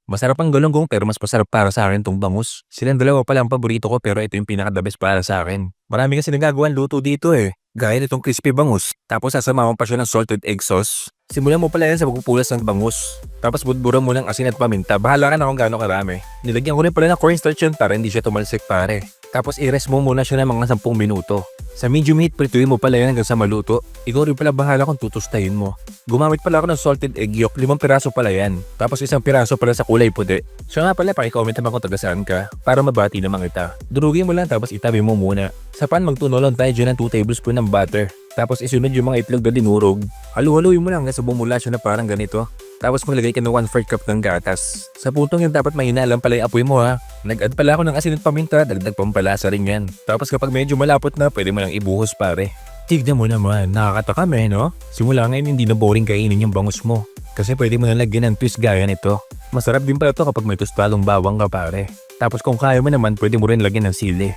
Masarap ang galunggong pero mas masarap para sa akin tong bangus. Silang dalawa pala ang paborito ko pero ito yung pinaka-the best para sa akin. Marami kasi nagagawa luto dito eh. Gaya nitong crispy bangus. Tapos sasamahan pa siya ng salted egg sauce. Simulan mo pala yan sa pagpupulas ng bangus. Tapos budburan mo ng asin at paminta. Bahala ka na kung gaano karami. Nilagyan ko rin pala ng cornstarch yun para hindi siya tumalsik pare. Tapos i-rest mo muna siya ng mga 10 minuto. Sa medium heat, prituin mo pala yan hanggang sa maluto. Ikaw rin pala bahala kung tutustahin mo. Gumamit pala ako ng salted egg yolk, 5 piraso pala yan. Tapos 1 piraso pala sa kulay puti. So nga pala, pakicomment naman kung taga saan ka para mabati naman kita. Durugin mo lang tapos itabi mo muna. Sa pan, magtunolon tayo dyan ng 2 tablespoon ng butter. Tapos isunod yung mga itlog na dinurog. Halu-haluin mo lang hanggang sa bumula siya na parang ganito. Tapos maglagay ka ng 1/4 cup ng gatas. Sa puntong yun dapat mahina lang pala yung apoy mo ha. Nag-add pala ako ng asin at paminta, dagdag pampalasa rin yan. Tapos kapag medyo malapot na, pwede mo lang ibuhos pare. Tignan mo naman, nakakatakam eh no? Simula ngayon hindi na boring kainin yung bangus mo. Kasi pwede mo na lagyan ng twist gaya nito. Masarap din pala to kapag may tostadong bawang ka pare. Tapos kung kaya mo naman, pwede mo rin lagyan ng sili.